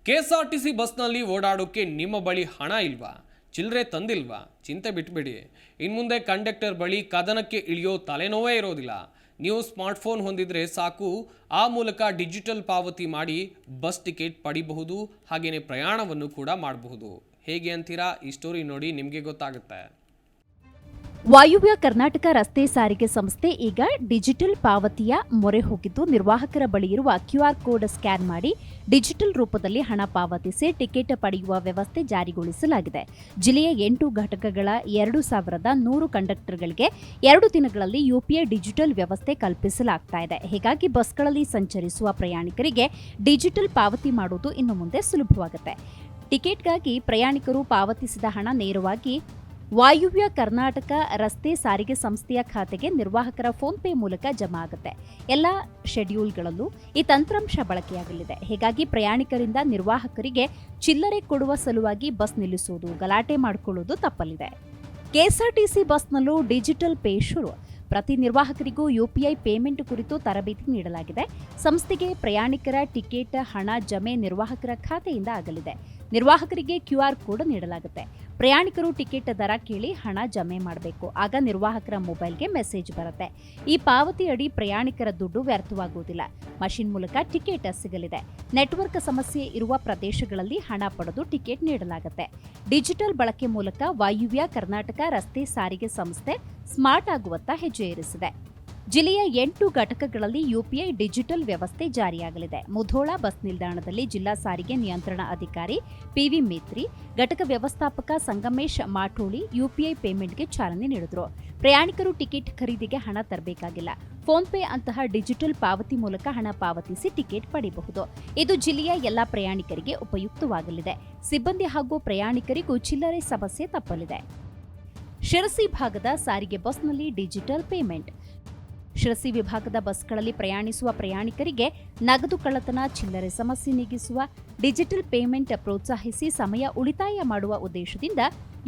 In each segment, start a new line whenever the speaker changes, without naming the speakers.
KSRTC ಬಸ್ನಲ್ಲಿ ಓಡಾಡೋಕೆ ನಿಮ್ಮ ಬಳಿ ಹಣ ಇಲ್ವಾ? ಚಿಲ್ಲರೆ ತಂದಿಲ್ವಾ? ಚಿಂತೆ ಬಿಟ್ಬಿಡಿ. ಇನ್ಮುಂದೆ ಕಂಡಕ್ಟರ್ ಬಳಿ ಕದನಕ್ಕೆ ಇಳಿಯೋ ತಲೆನೋವೇ ಇರೋದಿಲ್ಲ. ನೀವು ಸ್ಮಾರ್ಟ್ಫೋನ್ ಹೊಂದಿದ್ರೆ ಸಾಕು, ಆ ಮೂಲಕ ಡಿಜಿಟಲ್ ಪಾವತಿ ಮಾಡಿ ಬಸ್ ಟಿಕೆಟ್ ಪಡಿಬಹುದು, ಹಾಗೇನೆ ಪ್ರಯಾಣವನ್ನು ಕೂಡ ಮಾಡಬಹುದು. ಹೇಗೆ ಅಂತೀರಾ? ಈ ಸ್ಟೋರಿ ನೋಡಿ ನಿಮಗೆ ಗೊತ್ತಾಗುತ್ತೆ.
ವಾಯುವ್ಯ ಕರ್ನಾಟಕ ರಸ್ತೆ ಸಾರಿಗೆ ಸಂಸ್ಥೆ ಈಗ ಡಿಜಿಟಲ್ ಪಾವತಿಯ ಮೊರೆ ಹೋಗಿದ್ದು, ನಿರ್ವಾಹಕರ ಬಳಿ ಇರುವ ಕ್ಯೂಆರ್ ಕೋಡ್ ಸ್ಕ್ಯಾನ್ ಮಾಡಿ ಡಿಜಿಟಲ್ ರೂಪದಲ್ಲಿ ಹಣ ಪಾವತಿಸಿ ಟಿಕೆಟ್ ಪಡೆಯುವ ವ್ಯವಸ್ಥೆ ಜಾರಿಗೊಳಿಸಲಾಗಿದೆ. ಜಿಲ್ಲೆಯ 8 ಘಟಕಗಳ 2100 ಕಂಡಕ್ಟರ್ಗಳಿಗೆ 2 ದಿನಗಳಲ್ಲಿ ಯುಪಿಐ ಡಿಜಿಟಲ್ ವ್ಯವಸ್ಥೆ ಕಲ್ಪಿಸಲಾಗ್ತಾ ಇದೆ. ಹೀಗಾಗಿ ಬಸ್ಗಳಲ್ಲಿ ಸಂಚರಿಸುವ ಪ್ರಯಾಣಿಕರಿಗೆ ಡಿಜಿಟಲ್ ಪಾವತಿ ಮಾಡುವುದು ಇನ್ನು ಮುಂದೆ ಸುಲಭವಾಗುತ್ತೆ. ಟಿಕೆಟ್ಗಾಗಿ ಪ್ರಯಾಣಿಕರು ಪಾವತಿಸಿದ ಹಣ ನೇರವಾಗಿ ವಾಯುವ್ಯ ಕರ್ನಾಟಕ ರಸ್ತೆ ಸಾರಿಗೆ ಸಂಸ್ಥೆಯ ಖಾತೆಗೆ ನಿರ್ವಾಹಕರ ಫೋನ್ಪೇ ಮೂಲಕ ಜಮಾ ಆಗುತ್ತೆ. ಎಲ್ಲ ಶೆಡ್ಯೂಲ್ಗಳಲ್ಲೂ ಈ ತಂತ್ರಾಂಶ ಬಳಕೆಯಾಗಲಿದೆ. ಹೀಗಾಗಿ ಪ್ರಯಾಣಿಕರಿಂದ ನಿರ್ವಾಹಕರಿಗೆ ಚಿಲ್ಲರೆ ಕೊಡುವ ಸಲುವಾಗಿ ಬಸ್ ನಿಲ್ಲಿಸುವುದು, ಗಲಾಟೆ ಮಾಡಿಕೊಳ್ಳುವುದು ತಪ್ಪಲಿದೆ. ಕೆಎಸ್ಆರ್ಟಿಸಿ ಬಸ್ನಲ್ಲೂ ಡಿಜಿಟಲ್ ಪೇ ಶುರು. ಪ್ರತಿ ನಿರ್ವಾಹಕರಿಗೂ ಯುಪಿಐ ಪೇಮೆಂಟ್ ಕುರಿತು ತರಬೇತಿ ನೀಡಲಾಗಿದೆ. ಸಂಸ್ಥೆಗೆ ಪ್ರಯಾಣಿಕರ ಟಿಕೆಟ್ ಹಣ ಜಮೆ ನಿರ್ವಾಹಕರ ಖಾತೆಯಿಂದ ಆಗಲಿದೆ. ನಿರ್ವಾಹಕರಿಗೆ ಕ್ಯೂಆರ್ ಕೋಡ್ ನೀಡಲಾಗುತ್ತೆ. ಪ್ರಯಾಣಿಕರು ಟಿಕೆಟ್ ದರ ಕೇಳಿ ಹಣ ಜಮೆ ಮಾಡಬೇಕು. ಆಗ ನಿರ್ವಾಹಕರ ಮೊಬೈಲ್ಗೆ ಮೆಸೇಜ್ ಬರುತ್ತೆ. ಈ ಪಾವತಿ ಅಡಿ ಪ್ರಯಾಣಿಕರ ದುಡ್ಡು ವ್ಯರ್ಥವಾಗುವುದಿಲ್ಲ. ಮಷಿನ್ ಮೂಲಕ ಟಿಕೆಟ್ ಸಿಗಲಿದೆ. ನೆಟ್ವರ್ಕ್ ಸಮಸ್ಯೆ ಇರುವ ಪ್ರದೇಶಗಳಲ್ಲಿ ಹಣ ಪಡೆದು ಟಿಕೆಟ್ ನೀಡಲಾಗುತ್ತೆ. ಡಿಜಿಟಲ್ ಬಳಕೆ ಮೂಲಕ ವಾಯುವ್ಯ ಕರ್ನಾಟಕ ರಸ್ತೆ ಸಾರಿಗೆ ಸಂಸ್ಥೆ ಸ್ಮಾರ್ಟ್ ಆಗುವತ್ತ ಹೆಜ್ಜೆ ಇರಿಸಿದೆ. ಜಿಲ್ಲೆಯ 8 ಘಟಕಗಳಲ್ಲಿ ಯುಪಿಐ ಡಿಜಿಟಲ್ ವ್ಯವಸ್ಥೆ ಜಾರಿಯಾಗಲಿದೆ. ಮುಧೋಳ ಬಸ್ ನಿಲ್ದಾಣದಲ್ಲಿ ಜಿಲ್ಲಾ ಸಾರಿಗೆ ನಿಯಂತ್ರಣ ಅಧಿಕಾರಿ ಪಿವಿ ಮೇತ್ರಿ, ಘಟಕ ವ್ಯವಸ್ಥಾಪಕ ಸಂಗಮೇಶ್ ಮಾಠೋಳಿ ಯುಪಿಐ ಪೇಮೆಂಟ್ಗೆ ಚಾಲನೆ ನೀಡಿದರು. ಪ್ರಯಾಣಿಕರು ಟಿಕೆಟ್ ಖರೀದಿಗೆ ಹಣ ತರಬೇಕಾಗಿಲ್ಲ. ಫೋನ್ಪೇ ಅಂತಹ ಡಿಜಿಟಲ್ ಪಾವತಿ ಮೂಲಕ ಹಣ ಪಾವತಿಸಿ ಟಿಕೆಟ್ ಪಡೆಯಬಹುದು. ಇದು ಜಿಲ್ಲೆಯ ಎಲ್ಲಾ ಪ್ರಯಾಣಿಕರಿಗೆ ಉಪಯುಕ್ತವಾಗಲಿದೆ. ಸಿಬ್ಬಂದಿ ಹಾಗೂ ಪ್ರಯಾಣಿಕರಿಗೂ ಚಿಲ್ಲರೆ ಸಮಸ್ಯೆ ತಪ್ಪಲಿದೆ. ಶಿರಸಿ ಭಾಗದ ಸಾರಿಗೆ ಬಸ್ನಲ್ಲಿ ಡಿಜಿಟಲ್ ಪೇಮೆಂಟ್. ಶಿರಸಿ ವಿಭಾಗದ ಬಸ್ಗಳಲ್ಲಿ ಪ್ರಯಾಣಿಸುವ ಪ್ರಯಾಣಿಕರಿಗೆ ನಗದು ಕಳ್ಳತನ, ಚಿಲ್ಲರೆ ಸಮಸ್ಯೆ ನೀಗಿಸುವ ಡಿಜಿಟಲ್ ಪೇಮೆಂಟ್ ಪ್ರೋತ್ಸಾಹಿಸಿ ಸಮಯ ಉಳಿತಾಯ ಮಾಡುವ ಉದ್ದೇಶದಿಂದ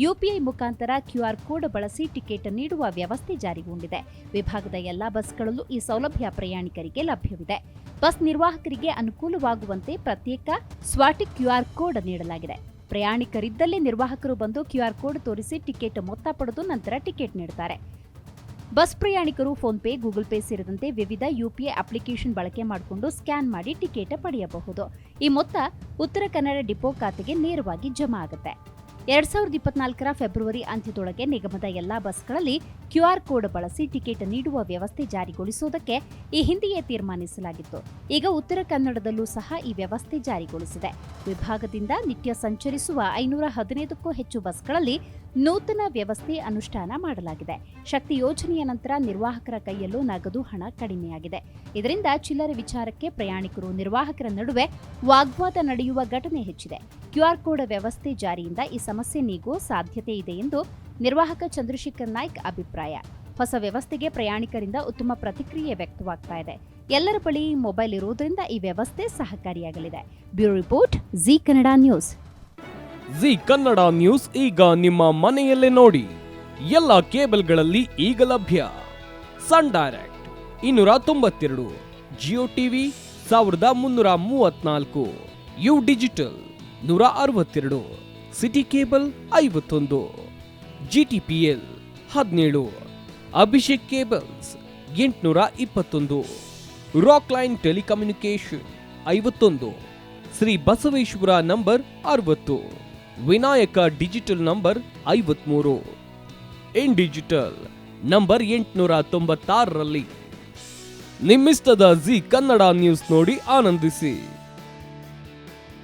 ಯುಪಿಐ ಮುಖಾಂತರ ಕ್ಯೂಆರ್ ಕೋಡ್ ಬಳಸಿ ಟಿಕೆಟ್ ನೀಡುವ ವ್ಯವಸ್ಥೆ ಜಾರಿಗೊಂಡಿದೆ. ವಿಭಾಗದ ಎಲ್ಲಾ ಬಸ್ಗಳಲ್ಲೂ ಈ ಸೌಲಭ್ಯ ಪ್ರಯಾಣಿಕರಿಗೆ ಲಭ್ಯವಿದೆ. ಬಸ್ ನಿರ್ವಾಹಕರಿಗೆ ಅನುಕೂಲವಾಗುವಂತೆ ಪ್ರತ್ಯೇಕ ಸ್ವಾಟಿಕ್ ಕ್ಯೂಆರ್ ಕೋಡ್ ನೀಡಲಾಗಿದೆ. ಪ್ರಯಾಣಿಕರಿದ್ದಲ್ಲೇ ನಿರ್ವಾಹಕರು ಬಂದು ಕ್ಯೂಆರ್ ಕೋಡ್ ತೋರಿಸಿ ಟಿಕೆಟ್ ಮೊತ್ತ ಪಡೆದು ನಂತರ ಟಿಕೆಟ್ ನೀಡುತ್ತಾರೆ. ಬಸ್ ಪ್ರಯಾಣಿಕರು ಫೋನ್ಪೇ, ಗೂಗಲ್ ಪೇ ಸೇರಿದಂತೆ ವಿವಿಧ ಯುಪಿಐ ಅಪ್ಲಿಕೇಶನ್ ಬಳಕೆ ಮಾಡಿಕೊಂಡು ಸ್ಕ್ಯಾನ್ ಮಾಡಿ ಟಿಕೆಟ್ ಪಡೆಯಬಹುದು. ಈ ಮೊತ್ತ ಉತ್ತರ ಕನ್ನಡ ಡಿಪೋ ಖಾತೆಗೆ ನೇರವಾಗಿ ಜಮಾ ಆಗುತ್ತೆ. 2024ರ ಫೆಬ್ರವರಿ ಅಂತ್ಯದೊಳಗೆ ನಿಗಮದ ಎಲ್ಲಾ ಬಸ್ಗಳಲ್ಲಿ ಕ್ಯೂಆರ್ ಕೋಡ್ ಬಳಸಿ ಟಿಕೆಟ್ ನೀಡುವ ವ್ಯವಸ್ಥೆ ಜಾರಿಗೊಳಿಸುವುದಕ್ಕೆ ಈ ಹಿಂದೆಯೇ ತೀರ್ಮಾನಿಸಲಾಗಿತ್ತು. ಈಗ ಉತ್ತರ ಕನ್ನಡದಲ್ಲೂ ಸಹ ಈ ವ್ಯವಸ್ಥೆ ಜಾರಿಗೊಳಿಸಿದೆ. ವಿಭಾಗದಿಂದ ನಿತ್ಯ ಸಂಚರಿಸುವ 515ಕ್ಕೂ ಹೆಚ್ಚು ಬಸ್ಗಳಲ್ಲಿ ನೂತನ ವ್ಯವಸ್ಥೆ ಅನುಷ್ಠಾನ ಮಾಡಲಾಗಿದೆ. ಶಕ್ತಿ ಯೋಜನೆಯ ನಂತರ ನಿರ್ವಾಹಕರ ಕೈಯಲ್ಲೂ ನಗದು ಹಣ ಕಡಿಮೆಯಾಗಿದೆ. ಇದರಿಂದ ಚಿಲ್ಲರೆ ವಿಚಾರಕ್ಕೆ ಪ್ರಯಾಣಿಕರು ನಿರ್ವಾಹಕರ ನಡುವೆ ವಾಗ್ವಾದ ನಡೆಯುವ ಘಟನೆ ಹೆಚ್ಚಿದೆ. ಕ್ಯೂಆರ್ ಕೋಡ್ ವ್ಯವಸ್ಥೆ ಜಾರಿಯಿಂದ ಈ ಸಮಸ್ಯೆ ನೀಗುವ ಸಾಧ್ಯತೆ ಇದೆ ಎಂದು ನಿರ್ವಾಹಕ ಚಂದ್ರಶೇಖರ್ ನಾಯ್ಕ್ ಅಭಿಪ್ರಾಯ. ಹೊಸ ವ್ಯವಸ್ಥೆಗೆ ಪ್ರಯಾಣಿಕರಿಂದ ಉತ್ತಮ ಪ್ರತಿಕ್ರಿಯೆ ವ್ಯಕ್ತವಾಗ್ತಾ ಇದೆ. ಎಲ್ಲರ ಬಳಿ ಮೊಬೈಲ್ ಇರುವುದರಿಂದ ಈ ವ್ಯವಸ್ಥೆ ಸಹಕಾರಿಯಾಗಲಿದೆ. Bureau report, Zee Kannada news.
Zee Kannada news ಈಗ ನಿಮ್ಮ ಮನೆಯಲ್ಲೇ ನೋಡಿ. ಎಲ್ಲ ಕೇಬಲ್ಗಳಲ್ಲಿ ಈಗ ಲಭ್ಯ. Sun Direct 292, Jio TV 1334, U digital 162, City cable 51, GTPL 17, Abhishek cables 821, Rockline telecommunication 51, Shri Basaveshwara number 60, Vinayaka digital number 53, In digital number 896ರಲ್ಲಿ. ನಿಮ್ಮಿಷ್ಟದ ಜಿ ಕನ್ನಡ ನ್ಯೂಸ್ ನೋಡಿ ಆನಂದಿಸಿ.